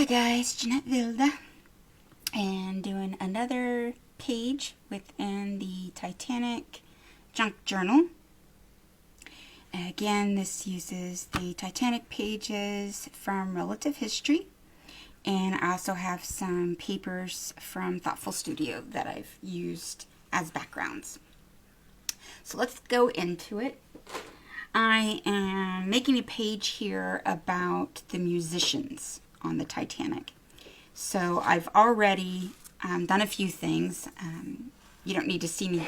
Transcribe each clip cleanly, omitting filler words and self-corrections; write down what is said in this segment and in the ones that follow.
Hi guys, Jeanette Vilda, and doing another page within the Titanic junk journal. Again, this uses the Titanic pages from Relative History, and I also have some papers from Thoughtful Studio that I've used as backgrounds. So let's go into it. I am making a page here about the musicians on the Titanic. So I've already done a few things. You don't need to see me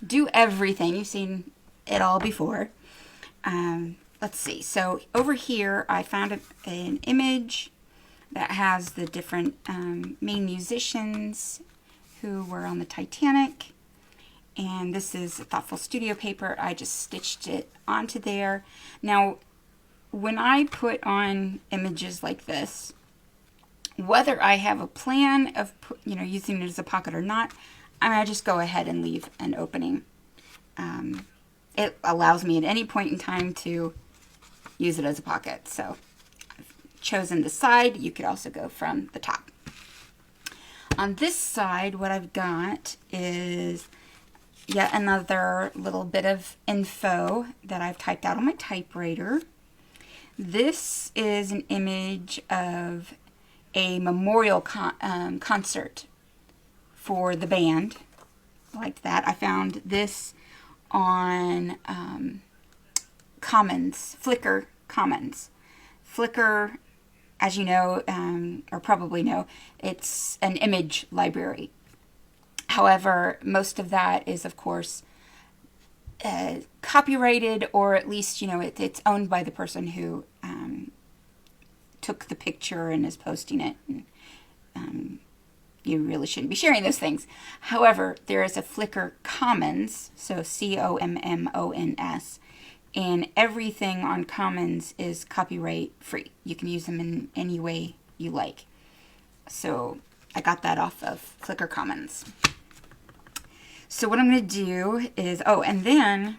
do everything. You've seen it all before. Let's see. So over here I found an image that has the different main musicians who were on the Titanic. And this is a Thoughtful Studio paper. I just stitched it onto there. Now, when I put on images like this, whether I have a plan of using it as a pocket or not, I just go ahead and leave an opening. It allows me at any point in time to use it as a pocket. So I've chosen the side. You could also go from the top. On this side, what I've got is yet another little bit of info that I've typed out on my typewriter. This is an image of a memorial concert for the band. Like that. I found this on Flickr Commons. Flickr, as you know, or probably know, it's an image library. However, most of that is, of course, copyrighted, or at least, it's owned by the person who took the picture and is posting it. And, you really shouldn't be sharing those things. However, there is a Flickr Commons, so COMMONS, and everything on Commons is copyright free. You can use them in any way you like. So I got that off of Flickr Commons. So what I'm going to do is, and then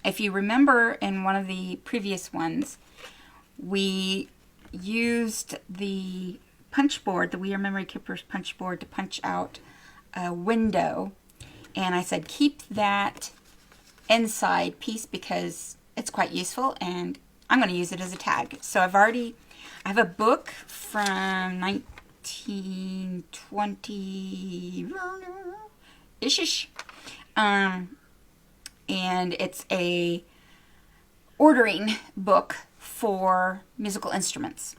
if you remember in one of the previous ones, we used the punch board, the We Are Memory Keepers punch board, to punch out a window. And I said, keep that inside piece because it's quite useful and I'm going to use it as a tag. So I have a book from 1920-ish. And it's a ordering book for musical instruments.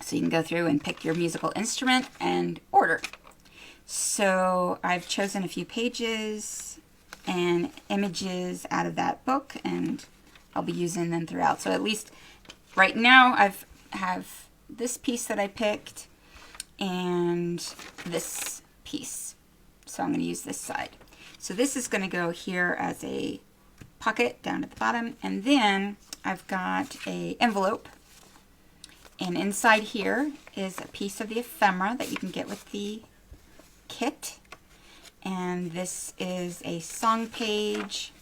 So you can go through and pick your musical instrument and order. So I've chosen a few pages and images out of that book, and I'll be using them throughout. So at least right now I have this piece that I picked and this piece. So I'm going to use this side. So this is going to go here as a pocket down at the bottom, and then I've got an envelope. And inside here is a piece of the ephemera that you can get with the kit. And this is a song page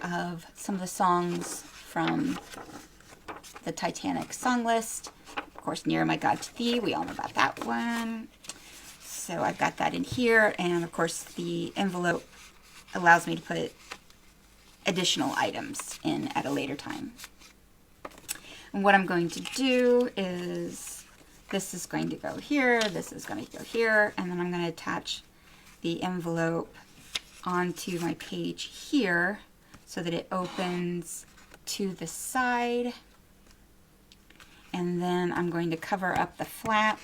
of some of the songs from the Titanic song list. Of course, Nearer My God to Thee, we all know about that one. So I've got that in here. And of course, the envelope allows me to put additional items in at a later time. And what I'm going to do is, this is going to go here, this is going to go here, and then I'm going to attach the envelope onto my page here so that it opens to the side. And then I'm going to cover up the flap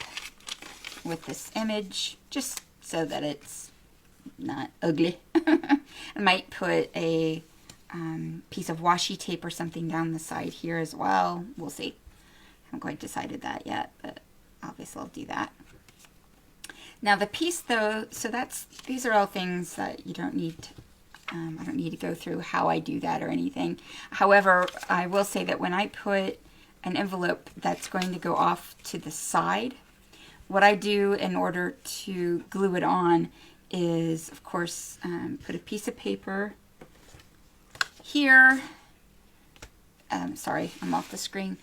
with this image just so that it's not ugly. I might put a piece of washi tape or something down the side here as well. We'll see. I haven't quite decided that yet, but obviously I'll do that. Now the piece though, so these are all things that you don't need, I don't need to go through how I do that or anything. However, I will say that when I put an envelope that's going to go off to the side, what I do in order to glue it on is, of course, put a piece of paper here, sorry, I'm off the screen,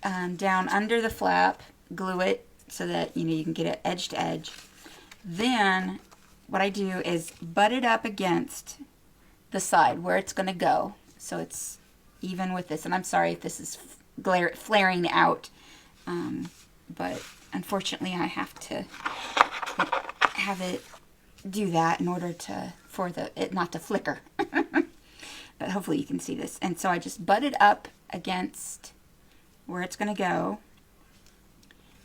down under the flap, glue it so that, you know, you can get it edge to edge. Then what I do is butt it up against the side where it's going to go, so it's even with this. And I'm sorry if this is flaring out, but unfortunately I have to have it do that in order for it not to flicker. But hopefully you can see this. And so I just butt it up against where it's going to go,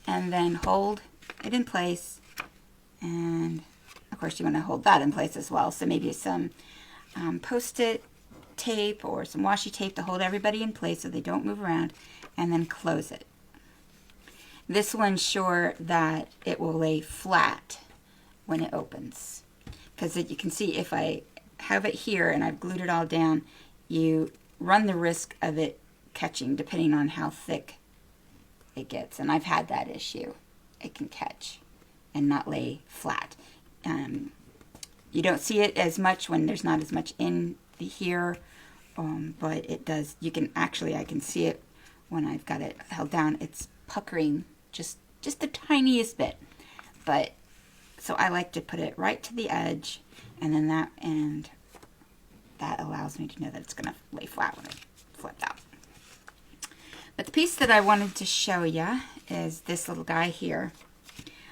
and then hold it in place. And of course you want to hold that in place as well, so maybe some post-it tape or some washi tape to hold everybody in place so they don't move around, and then close it. This will ensure that it will lay flat when it opens, because you can see if I have it here and I've glued it all down, you run the risk of it catching depending on how thick it gets, and I've had that issue. It can catch and not lay flat. You don't see it as much when there's not as much in here, but it does. You can actually, I can see it when I've got it held down. It's puckering just the tiniest bit, but so I like to put it right to the edge, and then that allows me to know that it's going to lay flat when it flips out. But the piece that I wanted to show you is this little guy here.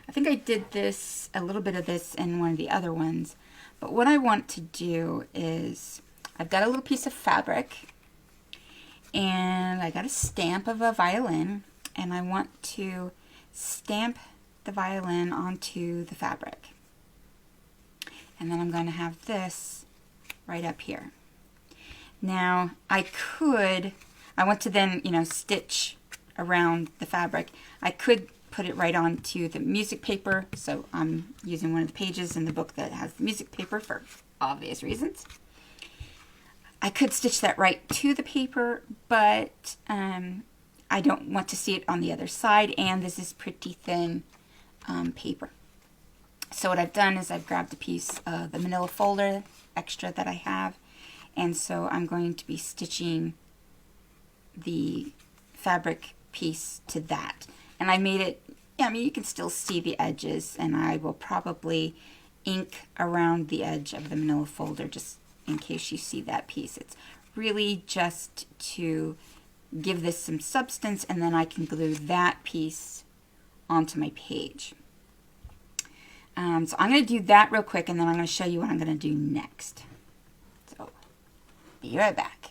I think I did this, a little bit of this in one of the other ones, but what I want to do is, I've got a little piece of fabric, and I got a stamp of a violin, and I want to stamp the violin onto the fabric. And then I'm going to have this right up here. Now, I want to then, you know, stitch around the fabric. I could put it right onto the music paper, so I'm using one of the pages in the book that has the music paper for obvious reasons. I could stitch that right to the paper, but I don't want to see it on the other side, and this is pretty thin paper. So what I've done is I've grabbed a piece of the manila folder extra that I have, and so I'm going to be stitching the fabric piece to that. And I made it, yeah, I mean, you can still see the edges, and I will probably ink around the edge of the manila folder just in case you see that piece. It's really just to give this some substance, and then I can glue that piece onto my page. So I'm going to do that real quick, and then I'm going to show you what I'm going to do next. So, be right back.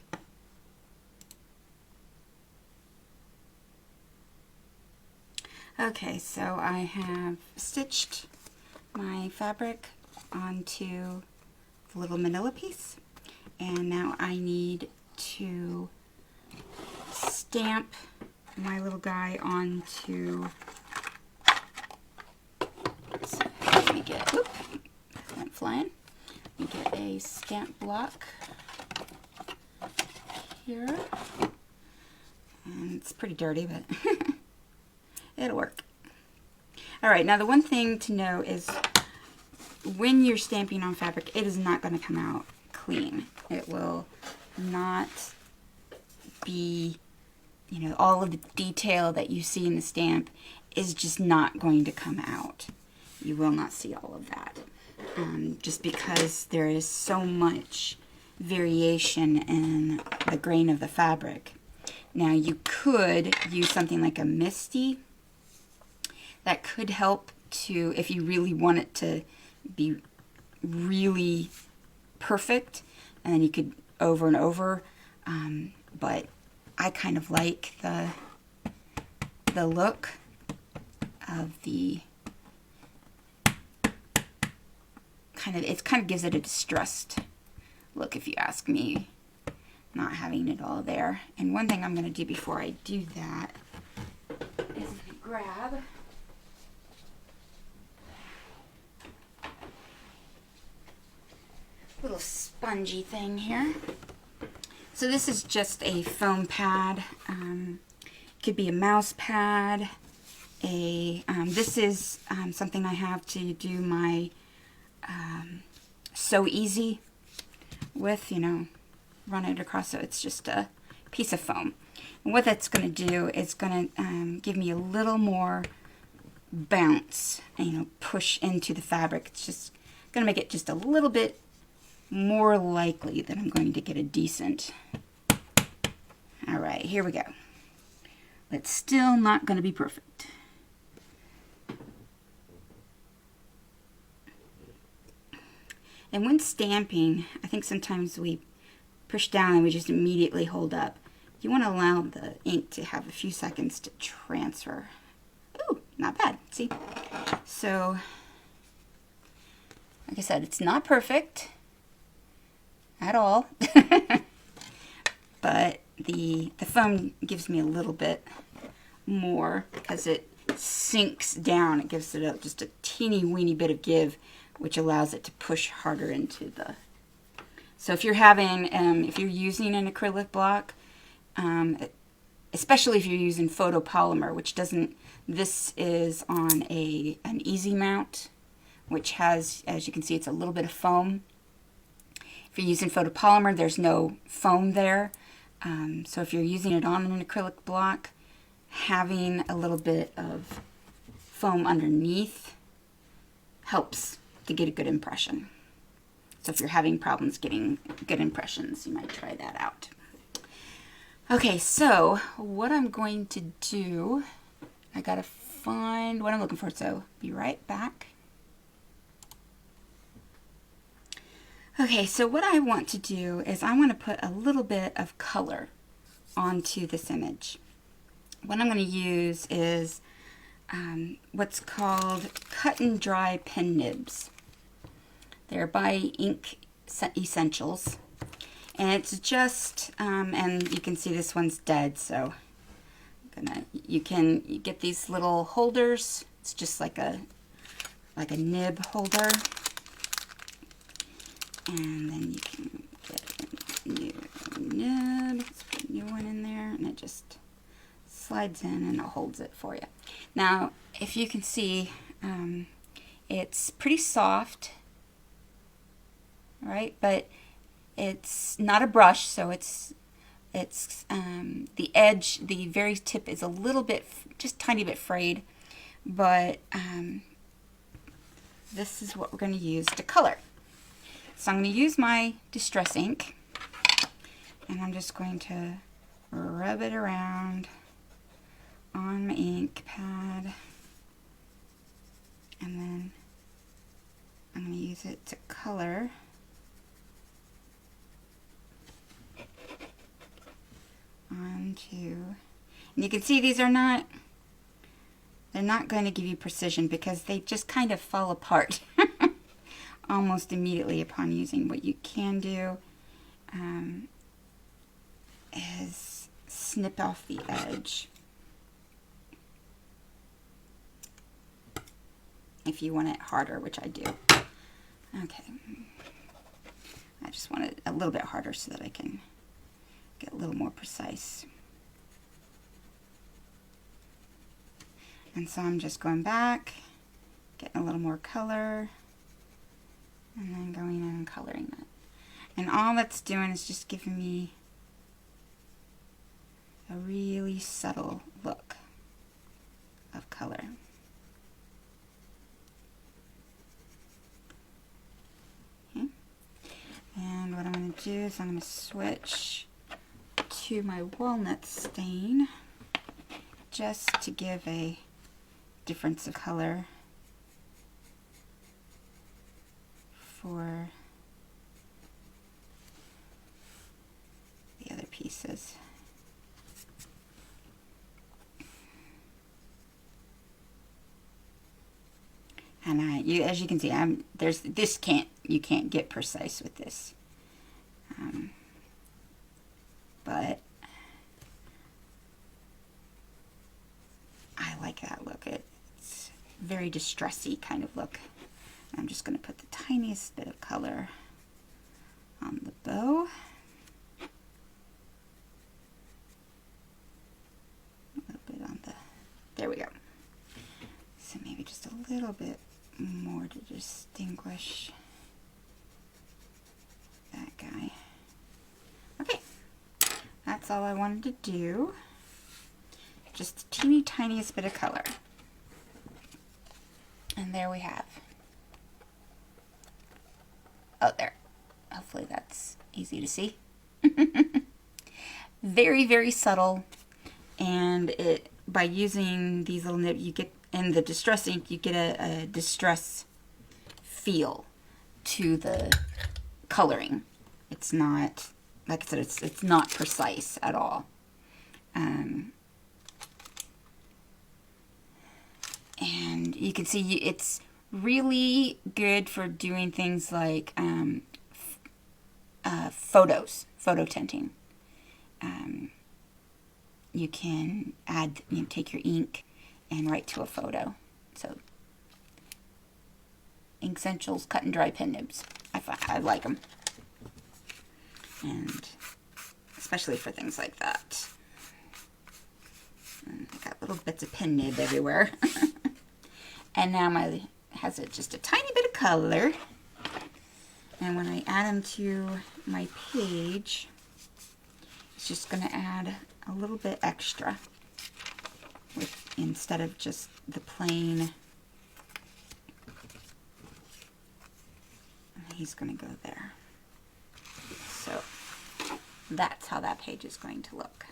Okay, so I have stitched my fabric onto the little manila piece, and now I need to stamp my little guy onto, so let me get, whoop, went flying. Let me get a stamp block here, and it's pretty dirty, but it'll work. Alright, now the one thing to know is when you're stamping on fabric, it is not going to come out clean. It will not be, you know, all of the detail that you see in the stamp is just not going to come out. You will not see all of that. Just because there is so much variation in the grain of the fabric. Now you could use something like a Misty. That could help to, if you really want it to be really perfect, and then you could over and over, but I kind of like the look of the it kind of gives it a distressed look, if you ask me, not having it all there. And one thing I'm going to do before I do that is grab a little spongy thing here. So this is just a foam pad. It could be a mouse pad. This is something I have to do my Sew Easy with, you know, run it across, so it's just a piece of foam. And what that's going to do is going to give me a little more bounce, and, push into the fabric. It's just going to make it just a little bit more likely that I'm going to get a decent. All right, here we go. It's still not going to be perfect. And when stamping, I think sometimes we push down and we just immediately hold up. You want to allow the ink to have a few seconds to transfer. Ooh, not bad. See? So, like I said, it's not perfect at all. But the foam gives me a little bit more because it sinks down. It gives it just a teeny weeny bit of give, which allows it to push harder into the. So if you're having, if you're using an acrylic block, especially if you're using photopolymer, which doesn't, this is on an easy mount, which has, as you can see, it's a little bit of foam. If you're using photopolymer, there's no foam there. So if you're using it on an acrylic block, having a little bit of foam underneath helps to get a good impression. So if you're having problems getting good impressions, you might try that out. Okay, so what I'm going to do, I gotta find what I'm looking for, so be right back. Okay, so what I want to do is I want to put a little bit of color onto this image. What I'm going to use is what's called cut and dry pen nibs. They're by Ink Essentials. And it's just, and you can see this one's dead, so you can get these little holders. It's just like a nib holder. And then you can get a new nib. Let's put a new one in there, and it just slides in and it holds it for you. Now, if you can see, it's pretty soft, right? But it's not a brush, so it's the edge, the very tip is a little bit, just tiny bit frayed, but this is what we're going to use to color. So I'm going to use my Distress ink, and I'm just going to rub it around on my ink pad, and then I'm going to use it to color onto, and you can see these are not, they're not going to give you precision because they just kind of fall apart almost immediately upon using. What you can do is snip off the edge if you want it harder, which I do. Okay, I just want it a little bit harder so that I can get a little more precise. And so I'm just going back, getting a little more color, and then going in and coloring that. And all that's doing is just giving me a really subtle look of color. Okay. And what I'm going to do is I'm going to switch to my walnut stain just to give a difference of color for the other pieces. And as you can see, you can't get precise with this, but I like that look. It's very distressy kind of look. I'm just going to put the tiniest bit of color on the bow. A little bit on the, there we go. So maybe just a little bit more to distinguish that guy. Okay, that's that's all I wanted to do. Just the teeny tiniest bit of color. And there we have. Oh, there. Hopefully that's easy to see. Very, very subtle. And by using these little nibs, you get, in the distress ink, you get a distress feel to the coloring. It's not, like I said, it's not precise at all. And you can see it's really good for doing things like photo tinting. You can add, take your ink and write to a photo. So, Ink Essentials cut and dry pen nibs. I like them. And especially for things like that. And I got little bits of pen nib everywhere. And now has just a tiny bit of color. And when I add them to my page, it's just going to add a little bit extra instead of just the plain. He's going to go there. So that's how that page is going to look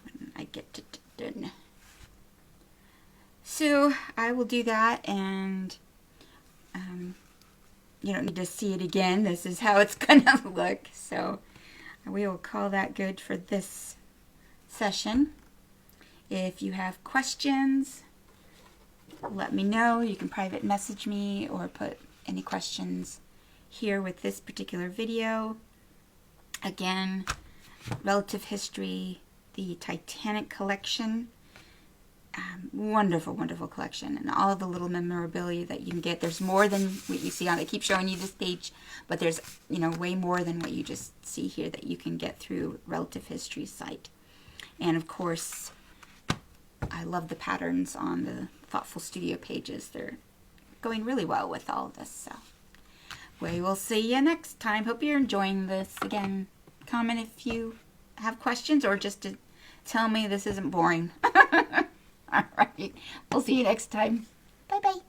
when I get it done. So I will do that, and you don't need to see it again. This is how it's going to look. So we will call that good for this session. If you have questions, let me know. You can private message me or put any questions here with this particular video. Again, Relative History, the Titanic collection. Wonderful, wonderful collection, and all the little memorabilia that you can get. There's more than what you see on. I keep showing you this page, but there's way more than what you just see here that you can get through Relative History's site. And of course, I love the patterns on the Thoughtful Studio pages. They're going really well with all of this. So we will see you next time. Hope you're enjoying this. Again, comment if you have questions, or just to tell me this isn't boring. All right. We'll see you next time. Bye-bye.